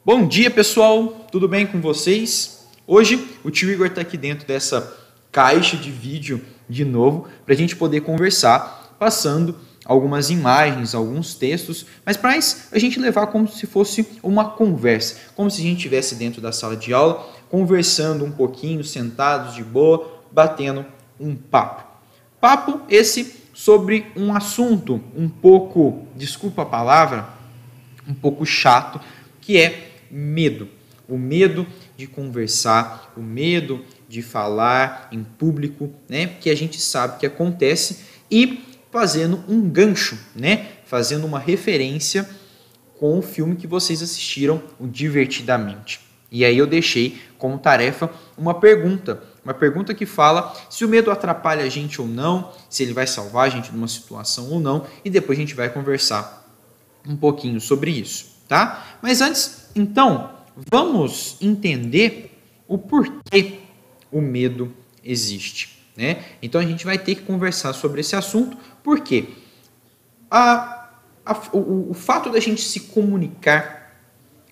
Bom dia, pessoal! Tudo bem com vocês? Hoje o tio Igor está aqui dentro dessa caixa de vídeo de novo para a gente poder conversar, passando algumas imagens, alguns textos, mas para a gente levar como se fosse uma conversa, como se a gente estivesse dentro da sala de aula, conversando um pouquinho, sentados de boa, batendo um papo. Papo esse sobre um assunto um pouco, desculpa a palavra, um pouco chato, que é medo. O medo de conversar, o medo de falar em público, né? Que a gente sabe que acontece, e fazendo um gancho, né? Fazendo uma referência com o filme que vocês assistiram, o Divertidamente. E aí eu deixei como tarefa uma pergunta que fala se o medo atrapalha a gente ou não, se ele vai salvar a gente de uma situação ou não, e depois a gente vai conversar um pouquinho sobre isso, tá? Mas antes, então, vamos entender o porquê o medo existe, né? Então a gente vai ter que conversar sobre esse assunto, porque o fato da gente se comunicar,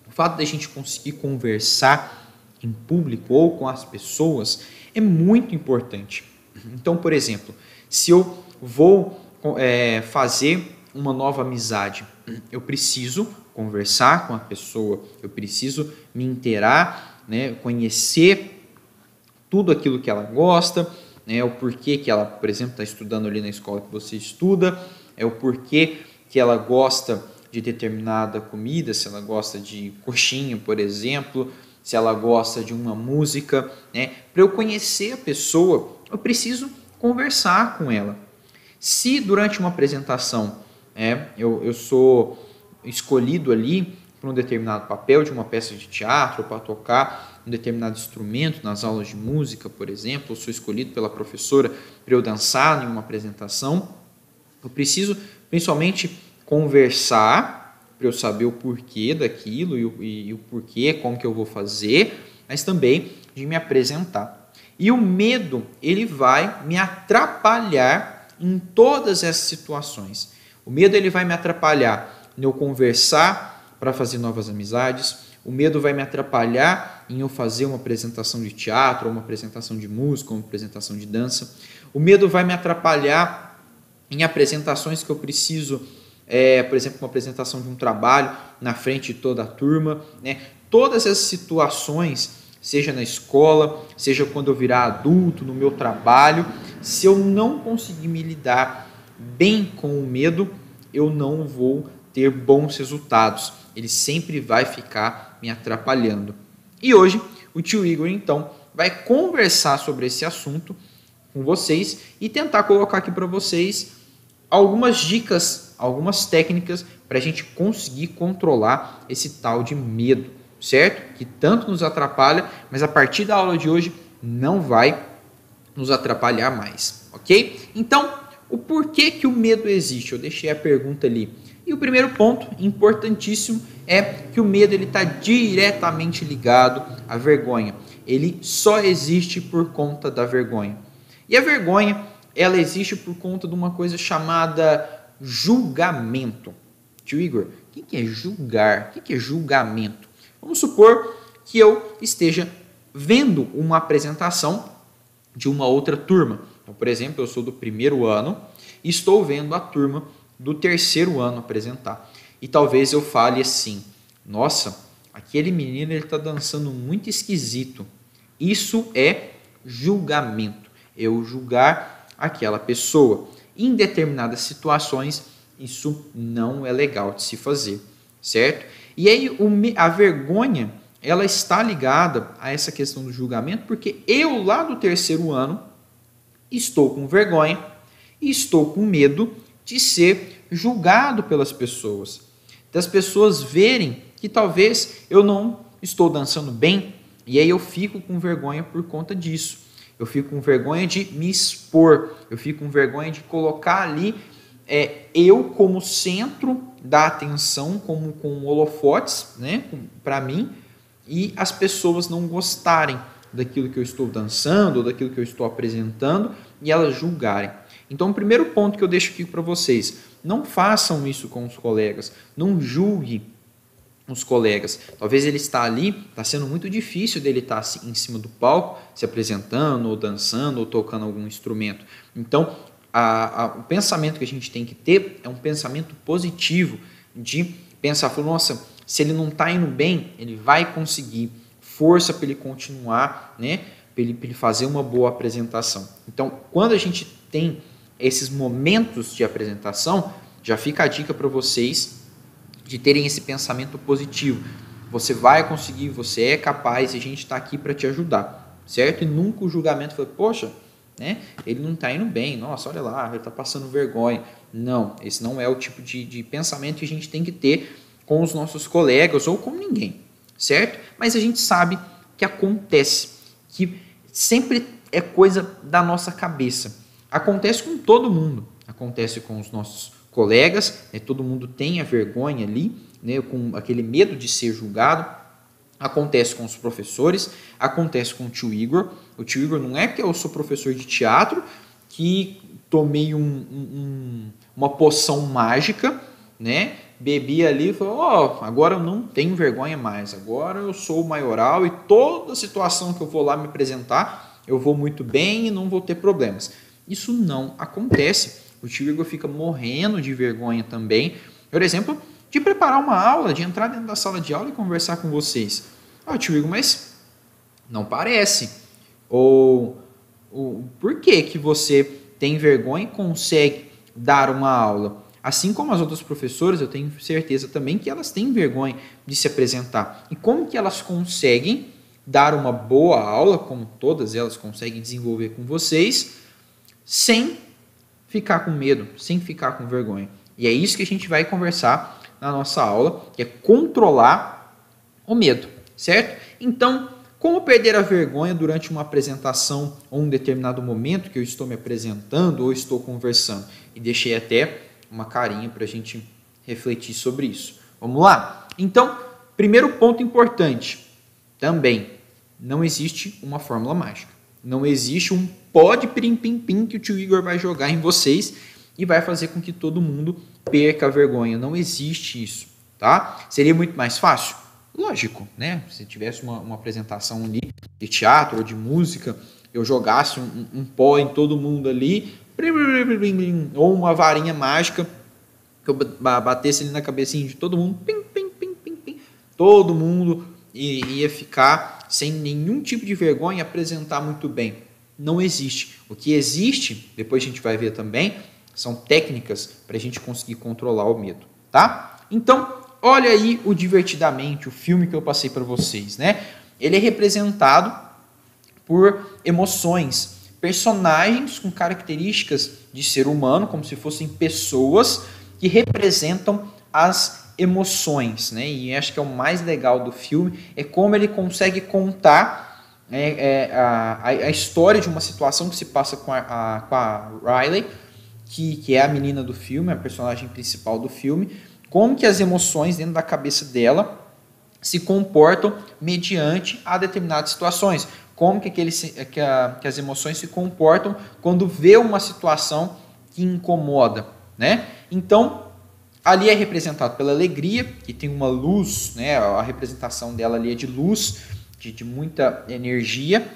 o fato da gente conseguir conversar em público ou com as pessoas é muito importante. Então, por exemplo, se eu vou fazer uma nova amizade, eu preciso conversar com a pessoa, eu preciso me inteirar, né, conhecer tudo aquilo que ela gosta, né, o porquê que ela, por exemplo, está estudando ali na escola que você estuda, o porquê que ela gosta de determinada comida, se ela gosta de coxinha, por exemplo, se ela gosta de uma música, né? Para eu conhecer a pessoa, eu preciso conversar com ela. Se durante uma apresentação eu sou escolhido ali para um determinado papel de uma peça de teatro, para tocar um determinado instrumento nas aulas de música, por exemplo, eu sou escolhido pela professora para eu dançar em uma apresentação, eu preciso principalmente conversar para eu saber o porquê daquilo e o porquê, como que eu vou fazer, mas também de me apresentar. E o medo, ele vai me atrapalhar em todas essas situações. O medo, ele vai me atrapalhar em eu conversar para fazer novas amizades. O medo vai me atrapalhar em eu fazer uma apresentação de teatro, ou uma apresentação de música, ou uma apresentação de dança. O medo vai me atrapalhar em apresentações que eu preciso, por exemplo, uma apresentação de um trabalho na frente de toda a turma, né? Todas essas situações, seja na escola, seja quando eu virar adulto, no meu trabalho, se eu não conseguir me lidar bem com o medo, eu não vou ter bons resultados. Ele sempre vai ficar me atrapalhando. E hoje, o tio Igor, então, vai conversar sobre esse assunto com vocês e tentar colocar aqui para vocês algumas dicas, algumas técnicas para a gente conseguir controlar esse tal de medo, certo? Que tanto nos atrapalha, mas a partir da aula de hoje não vai nos atrapalhar mais, ok? Então, o porquê que o medo existe? Eu deixei a pergunta ali. E o primeiro ponto, importantíssimo, é que o medo está diretamente ligado à vergonha. Ele só existe por conta da vergonha. E a vergonha, ela existe por conta de uma coisa chamada julgamento. Tio Igor, o que é julgar? O que é julgamento? Vamos supor que eu esteja vendo uma apresentação de uma outra turma. Então, por exemplo, eu sou do primeiro ano e estou vendo a turma do terceiro ano apresentar. E talvez eu fale assim, nossa, aquele menino está dançando muito esquisito. Isso é julgamento. Eu julgar aquela pessoa. Em determinadas situações, isso não é legal de se fazer, certo? E aí a vergonha, ela está ligada a essa questão do julgamento, porque eu lá do terceiro ano estou com vergonha e estou com medo de ser julgado pelas pessoas, das pessoas verem que talvez eu não estou dançando bem, e aí eu fico com vergonha por conta disso. Eu fico com vergonha de me expor, eu fico com vergonha de colocar ali eu como centro da atenção, como com holofotes, né, para mim, e as pessoas não gostarem daquilo que eu estou dançando, ou daquilo que eu estou apresentando, e elas julgarem. Então, o primeiro ponto que eu deixo aqui para vocês, não façam isso com os colegas, não julgue os colegas. Talvez ele está ali, está sendo muito difícil dele estar em cima do palco, se apresentando, ou dançando, ou tocando algum instrumento. Então, o pensamento que a gente tem que ter é um pensamento positivo, de pensar, nossa, se ele não está indo bem, ele vai conseguir força para ele continuar, né? Para ele fazer uma boa apresentação. Então, quando a gente tem esses momentos de apresentação, já fica a dica para vocês de terem esse pensamento positivo. Você vai conseguir, você é capaz e a gente está aqui para te ajudar, certo? E nunca o julgamento foi, poxa, né? Ele não está indo bem, nossa, olha lá, ele está passando vergonha. Não, esse não é o tipo de pensamento que a gente tem que ter com os nossos colegas ou com ninguém, certo? Mas a gente sabe que acontece, que sempre é coisa da nossa cabeça. Acontece com todo mundo, acontece com os nossos colegas, né? Todo mundo tem a vergonha ali, né? Com aquele medo de ser julgado. Acontece com os professores, acontece com o tio Igor. O tio Igor não é que eu sou professor de teatro, que tomei uma poção mágica, né? Bebi ali e falou, agora eu não tenho vergonha mais, agora eu sou o maioral e toda situação que eu vou lá me apresentar, eu vou muito bem e não vou ter problemas. Isso não acontece. O tio Igor fica morrendo de vergonha também, por exemplo, de preparar uma aula, de entrar dentro da sala de aula e conversar com vocês. Tio Igor, mas não parece. Ou por que você tem vergonha e consegue dar uma aula? Assim como as outras professoras, eu tenho certeza também que elas têm vergonha de se apresentar. E como que elas conseguem dar uma boa aula, como todas elas conseguem desenvolver com vocês, sem ficar com medo, sem ficar com vergonha? E é isso que a gente vai conversar na nossa aula, que é controlar o medo, certo? Então, como perder a vergonha durante uma apresentação ou um determinado momento que eu estou me apresentando ou estou conversando? E deixei até uma carinha para a gente refletir sobre isso. Vamos lá? Então, primeiro ponto importante, também, não existe uma fórmula mágica. Não existe um pó de pirim-pim-pim que o tio Igor vai jogar em vocês e vai fazer com que todo mundo perca a vergonha. Não existe isso, tá? Seria muito mais fácil? Lógico, né? Se tivesse uma apresentação ali de teatro ou de música, eu jogasse um pó em todo mundo ali, ou uma varinha mágica, que eu batesse ali na cabecinha de todo mundo, pim, pim, pim, pim, pim, todo mundo ia ficar sem nenhum tipo de vergonha e apresentar muito bem. Não existe. O que existe, depois a gente vai ver também, são técnicas para a gente conseguir controlar o medo, tá? Então, olha aí o Divertidamente, o filme que eu passei para vocês, né? Ele é representado por emoções, personagens com características de ser humano, como se fossem pessoas que representam as emoções, né? E acho que é o mais legal do filme, é como ele consegue contar a história de uma situação que se passa com a Riley, que é a menina do filme, a personagem principal do filme, como que as emoções dentro da cabeça dela se comportam mediante a determinadas situações. Como que as emoções se comportam quando vê uma situação que incomoda, né? Então, ali é representado pela alegria, que tem uma luz, né? A representação dela ali é de luz, de muita energia.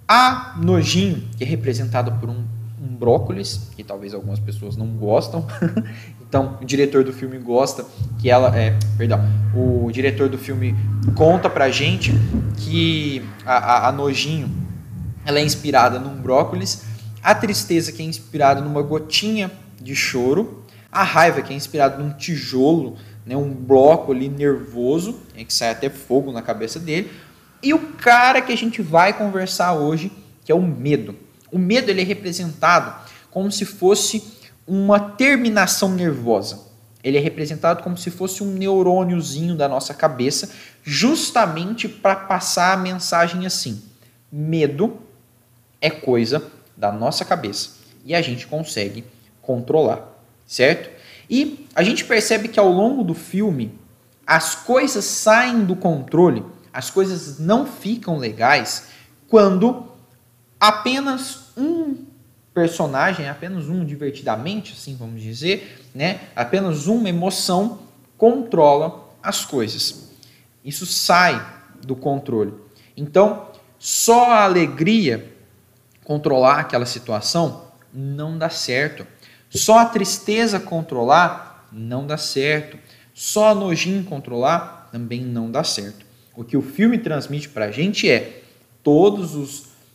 A nojinho, que é representado por um brócolis, que talvez algumas pessoas não gostam. Então, o diretor do filme gosta que o diretor do filme conta pra gente que a nojinho, ela é inspirada num brócolis, a tristeza, que é inspirada numa gotinha de choro, a raiva, que é inspirada num tijolo, né, um bloco ali nervoso, que sai até fogo na cabeça dele, e o cara que a gente vai conversar hoje, que é o medo. O medo, ele é representado como se fosse uma terminação nervosa. Ele é representado como se fosse um neurôniozinho da nossa cabeça, justamente para passar a mensagem assim: medo é coisa da nossa cabeça e a gente consegue controlar, certo? E a gente percebe que ao longo do filme as coisas saem do controle, as coisas não ficam legais quando apenas um personagem, apenas um divertidamente, assim vamos dizer, né? Apenas uma emoção controla as coisas. Isso sai do controle. Então, só a alegria controlar aquela situação não dá certo. Só a tristeza controlar não dá certo. Só a nojinho controlar também não dá certo. O que o filme transmite para a gente é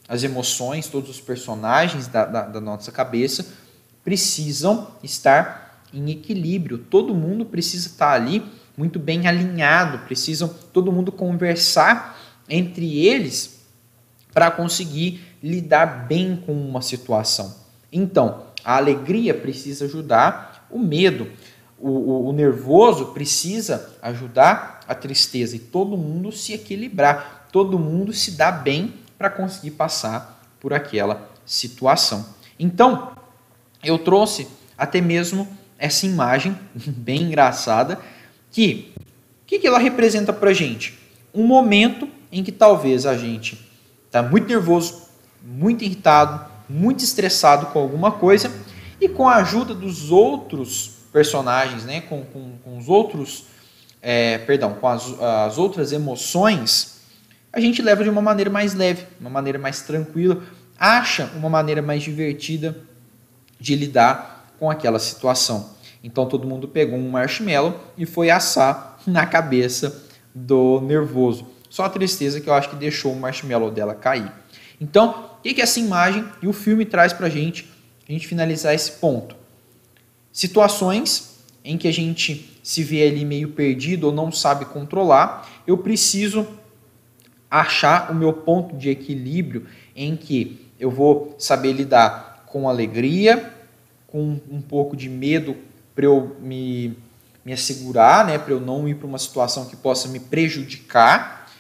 as emoções, todos os personagens da nossa cabeça precisam estar em equilíbrio. Todo mundo precisa estar ali muito bem alinhado, precisam todo mundo conversar entre eles para conseguir lidar bem com uma situação. Então, a alegria precisa ajudar o medo, o nervoso precisa ajudar a tristeza e todo mundo se equilibrar, todo mundo se dar bem para conseguir passar por aquela situação. Então, eu trouxe até mesmo essa imagem bem engraçada que ela representa para a gente? Um momento em que talvez a gente está muito nervoso, muito irritado, muito estressado com alguma coisa e com a ajuda dos outros personagens, né, com os outros, com as outras emoções, a gente leva de uma maneira mais leve, uma maneira mais tranquila, acha uma maneira mais divertida de lidar com aquela situação. Então todo mundo pegou um marshmallow e foi assar na cabeça do nervoso. Só a tristeza que eu acho que deixou o marshmallow dela cair. Então, o que essa imagem e o filme traz para a gente finalizar esse ponto? Situações em que a gente se vê ali meio perdido ou não sabe controlar, eu preciso achar o meu ponto de equilíbrio em que eu vou saber lidar com alegria, com um pouco de medo para eu me assegurar, né, para eu não ir para uma situação que possa me prejudicar,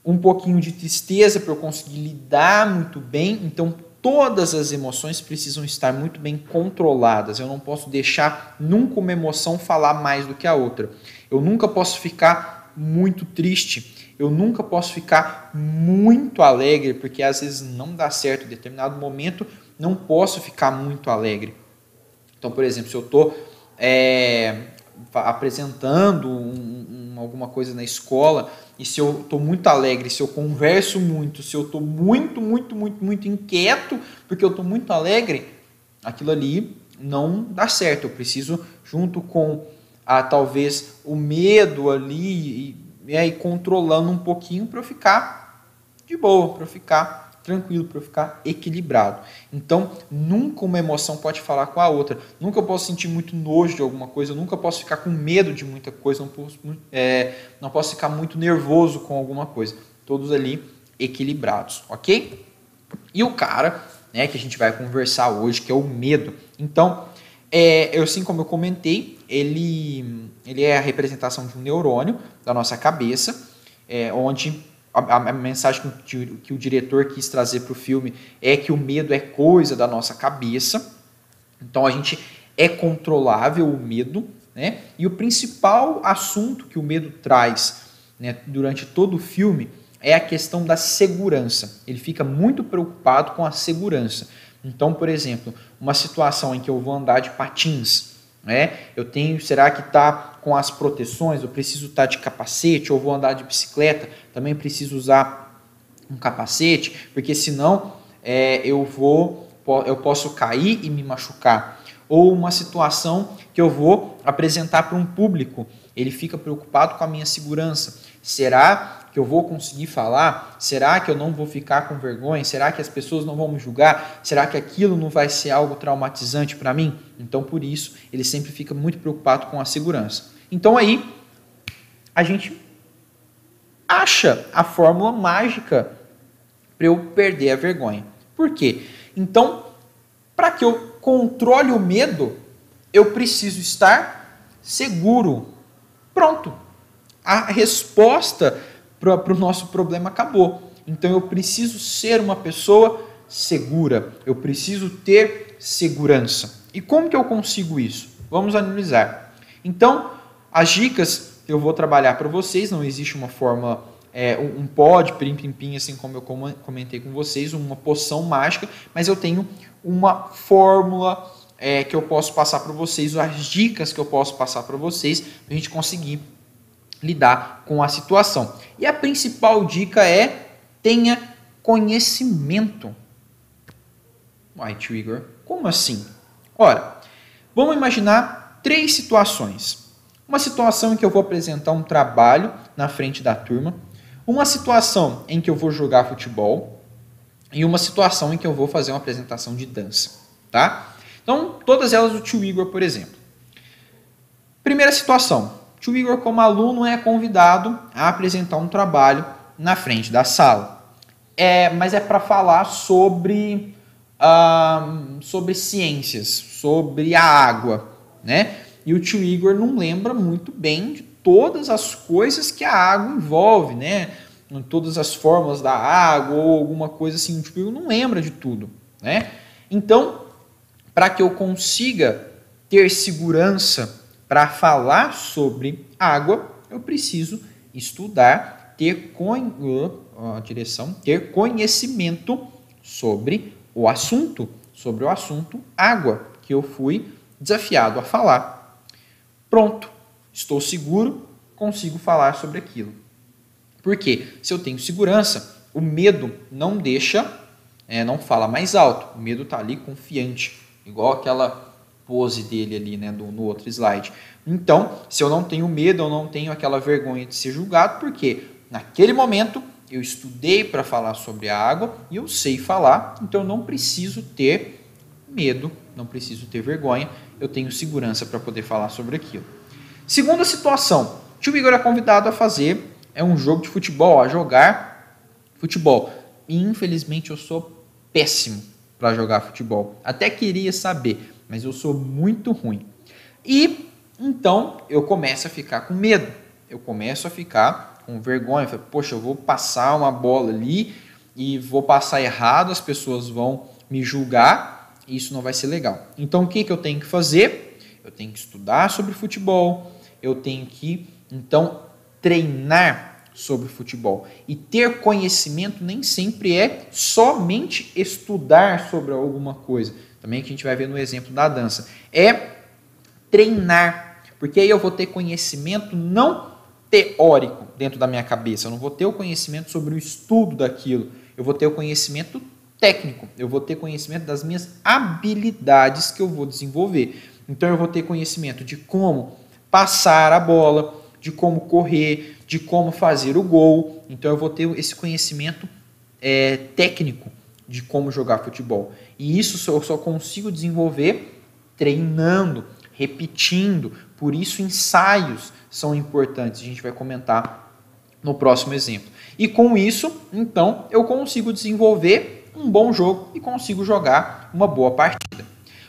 um pouquinho de tristeza para eu conseguir lidar muito bem. Então, todas as emoções precisam estar muito bem controladas. Eu não posso deixar nunca uma emoção falar mais do que a outra. Eu nunca posso ficar muito triste. Eu nunca posso ficar muito alegre, porque às vezes não dá certo. Em determinado momento, não posso ficar muito alegre. Então, por exemplo, se eu estou apresentando alguma coisa na escola e se eu estou muito alegre, se eu converso muito, se eu estou muito inquieto porque eu estou muito alegre, aquilo ali não dá certo. Eu preciso, junto com talvez o medo ali, e controlando um pouquinho para eu ficar de boa, para eu ficar tranquilo, para eu ficar equilibrado. Então, nunca uma emoção pode falar com a outra. Nunca eu posso sentir muito nojo de alguma coisa, eu nunca posso ficar com medo de muita coisa, não posso ficar muito nervoso com alguma coisa. Todos ali equilibrados, ok? E o cara, né, que a gente vai conversar hoje, que é o medo. Então, assim como eu comentei, ele é a representação de um neurônio da nossa cabeça, onde a mensagem que o diretor quis trazer para o filme é que o medo é coisa da nossa cabeça. Então, a gente é controlável o medo, né? E o principal assunto que o medo traz, né, durante todo o filme é a questão da segurança. Ele fica muito preocupado com a segurança. Então, por exemplo, uma situação em que eu vou andar de patins, né? Será que está com as proteções? Eu preciso estar de capacete? Ou vou andar de bicicleta? Também preciso usar um capacete, porque senão eu posso cair e me machucar. Ou uma situação que eu vou apresentar para um público, ele fica preocupado com a minha segurança. Será que eu vou conseguir falar? Será que eu não vou ficar com vergonha? Será que as pessoas não vão me julgar? Será que aquilo não vai ser algo traumatizante para mim? Então, por isso, ele sempre fica muito preocupado com a segurança. Então, aí, a gente acha a fórmula mágica para eu perder a vergonha. Por quê? Então, para que eu controle o medo, eu preciso estar seguro. Pronto. A resposta para o nosso problema acabou. Então eu preciso ser uma pessoa segura. Eu preciso ter segurança. E como que eu consigo isso? Vamos analisar. Então, as dicas que eu vou trabalhar para vocês, não existe uma fórmula, um pó de pim-pim-pim, assim como eu comentei com vocês, uma poção mágica, mas eu tenho uma fórmula que eu posso passar para vocês, as dicas que eu posso passar para vocês, para a gente conseguir lidar com a situação. E a principal dica é: tenha conhecimento. Uai, tio Igor, como assim? Ora, vamos imaginar 3 situações. Uma situação em que eu vou apresentar um trabalho na frente da turma, uma situação em que eu vou jogar futebol e uma situação em que eu vou fazer uma apresentação de dança, tá? Então, todas elas do tio Igor, por exemplo. Primeira situação: tio Igor, como aluno, é convidado a apresentar um trabalho na frente da sala. Mas é para falar sobre ciências, sobre a água, né? E o tio Igor não lembra muito bem de todas as coisas que a água envolve, né? Todas as fórmulas da água ou alguma coisa assim. O tio Igor não lembra de tudo, né? Então, para que eu consiga ter segurança para falar sobre água, eu preciso estudar, ter conhecimento sobre o assunto água, que eu fui desafiado a falar. Pronto, estou seguro, consigo falar sobre aquilo. Porque se eu tenho segurança, o medo não deixa, não fala mais alto. O medo está ali confiante, igual aquela pose dele ali, né, no outro slide. Então, se eu não tenho medo, eu não tenho aquela vergonha de ser julgado, porque naquele momento eu estudei para falar sobre a água e eu sei falar, então eu não preciso ter medo, não preciso ter vergonha, eu tenho segurança para poder falar sobre aquilo. Segunda situação: tio Igor é convidado a fazer um jogo de futebol, a jogar futebol. E infelizmente eu sou péssimo para jogar futebol. Até queria saber, mas eu sou muito ruim. E então eu começo a ficar com medo, eu começo a ficar com vergonha. Poxa, eu vou passar uma bola ali e vou passar errado, as pessoas vão me julgar, e isso não vai ser legal. Então o que eu tenho que fazer? Eu tenho que estudar sobre futebol, eu tenho que, então, treinar sobre futebol. E ter conhecimento nem sempre é somente estudar sobre alguma coisa. Também que a gente vai ver no exemplo da dança. É treinar, porque aí eu vou ter conhecimento não teórico dentro da minha cabeça, eu não vou ter o conhecimento sobre o estudo daquilo, eu vou ter o conhecimento técnico, eu vou ter conhecimento das minhas habilidades que eu vou desenvolver. Então eu vou ter conhecimento de como passar a bola, de como correr, de como fazer o gol. Então eu vou ter esse conhecimento técnico de como jogar futebol. E isso eu só consigo desenvolver treinando, repetindo. Por isso ensaios são importantes. A gente vai comentar no próximo exemplo. E com isso, então, eu consigo desenvolver um bom jogo e consigo jogar uma boa partida.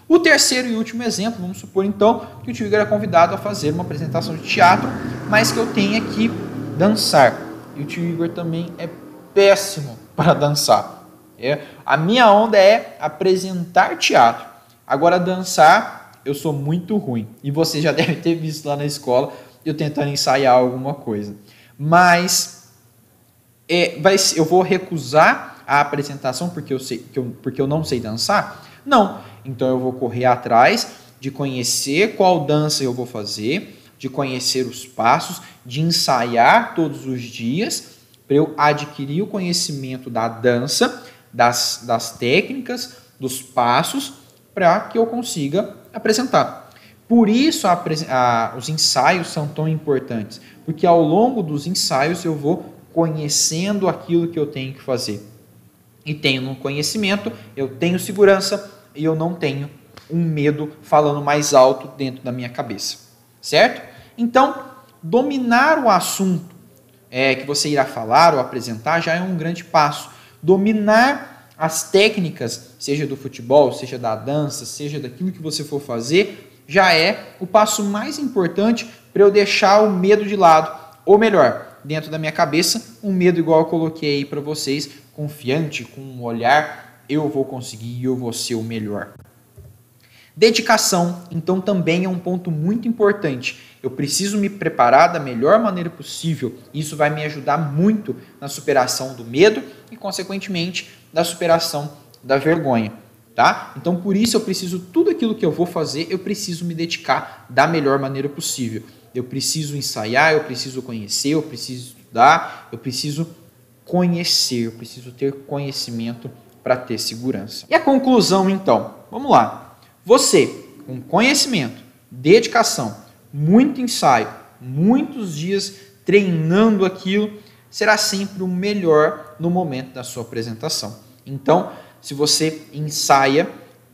O terceiro e último exemplo, vamos supor então que o tio Igor é convidado a fazer uma apresentação de teatro, mas que eu tenha que dançar. E o tio Igor também é péssimo para dançar. A minha onda é apresentar teatro. Agora dançar, eu sou muito ruim. E você já deve ter visto lá na escola eu tentando ensaiar alguma coisa. Mas eu vou recusar a apresentação porque eu não sei dançar? Não. Então eu vou correr atrás de conhecer qual dança eu vou fazer, de conhecer os passos, de ensaiar todos os dias, para eu adquirir o conhecimento da dança, das técnicas, dos passos, para que eu consiga apresentar. Por isso os ensaios são tão importantes, porque ao longo dos ensaios eu vou conhecendo aquilo que eu tenho que fazer. E tenho um conhecimento, eu tenho segurança e eu não tenho um medo falando mais alto dentro da minha cabeça. Certo? Então, dominar o assunto que você irá falar ou apresentar já é um grande passo. Dominar as técnicas, seja do futebol, seja da dança, seja daquilo que você for fazer, já é o passo mais importante para eu deixar o medo de lado. Ou melhor, dentro da minha cabeça, um medo igual eu coloquei aí para vocês, confiante, com um olhar, eu vou conseguir, eu vou ser o melhor. Dedicação, então, também é um ponto muito importante. Eu preciso me preparar da melhor maneira possível. Isso vai me ajudar muito na superação do medo e, consequentemente, da superação da vergonha. tá? Então, por isso eu preciso, tudo aquilo que eu vou fazer, eu preciso me dedicar da melhor maneira possível. Eu preciso ensaiar, eu preciso conhecer, eu preciso estudar, eu preciso conhecer, eu preciso ter conhecimento para ter segurança. E a conclusão, então? Vamos lá. Você, com conhecimento, dedicação, muito ensaio, muitos dias treinando aquilo, será sempre o melhor no momento da sua apresentação. Então, se você ensaia,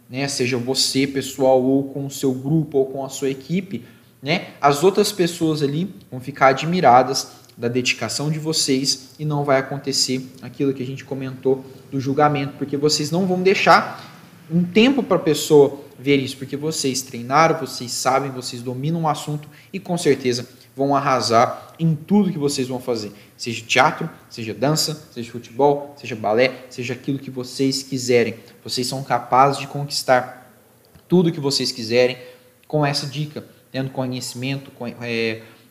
né, seja você, pessoal, ou com o seu grupo, ou com a sua equipe, né, as outras pessoas ali vão ficar admiradas da dedicação de vocês e não vai acontecer aquilo que a gente comentou do julgamento, porque vocês não vão deixar um tempo para a pessoa ver isso, porque vocês treinaram, vocês sabem, vocês dominam o assunto e com certeza vão arrasar em tudo que vocês vão fazer. Seja teatro, seja dança, seja futebol, seja balé, seja aquilo que vocês quiserem. Vocês são capazes de conquistar tudo que vocês quiserem com essa dica, tendo conhecimento,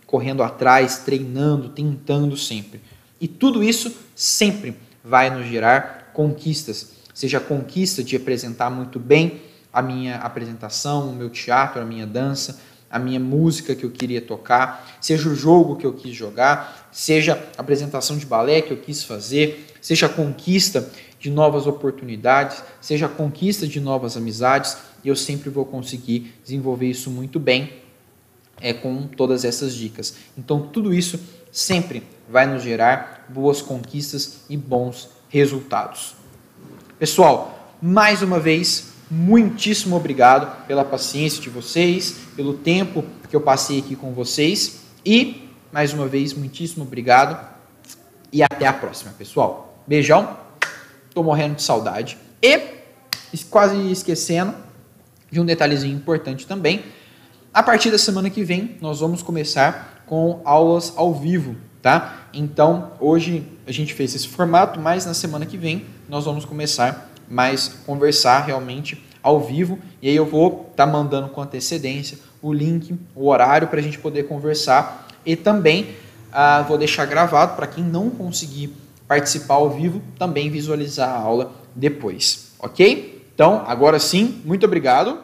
correndo atrás, treinando, tentando sempre. E tudo isso sempre vai nos gerar conquistas. Seja a conquista de apresentar muito bem a minha apresentação, o meu teatro, a minha dança, a minha música que eu queria tocar, seja o jogo que eu quis jogar, seja a apresentação de balé que eu quis fazer, seja a conquista de novas oportunidades, seja a conquista de novas amizades, e eu sempre vou conseguir desenvolver isso muito bem com todas essas dicas. Então, tudo isso sempre vai nos gerar boas conquistas e bons resultados. Pessoal, mais uma vez, muitíssimo obrigado pela paciência de vocês, pelo tempo que eu passei aqui com vocês e, mais uma vez, muitíssimo obrigado e até a próxima, pessoal. Beijão, tô morrendo de saudade e, quase esquecendo de um detalhezinho importante também, a partir da semana que vem nós vamos começar com aulas ao vivo, tá? Então, hoje a gente fez esse formato, mas na semana que vem nós vamos começar mais conversar realmente ao vivo, e aí eu vou estar mandando com antecedência o link, o horário para a gente poder conversar, e também vou deixar gravado para quem não conseguir participar ao vivo, também visualizar a aula depois, ok? Então, agora sim, muito obrigado.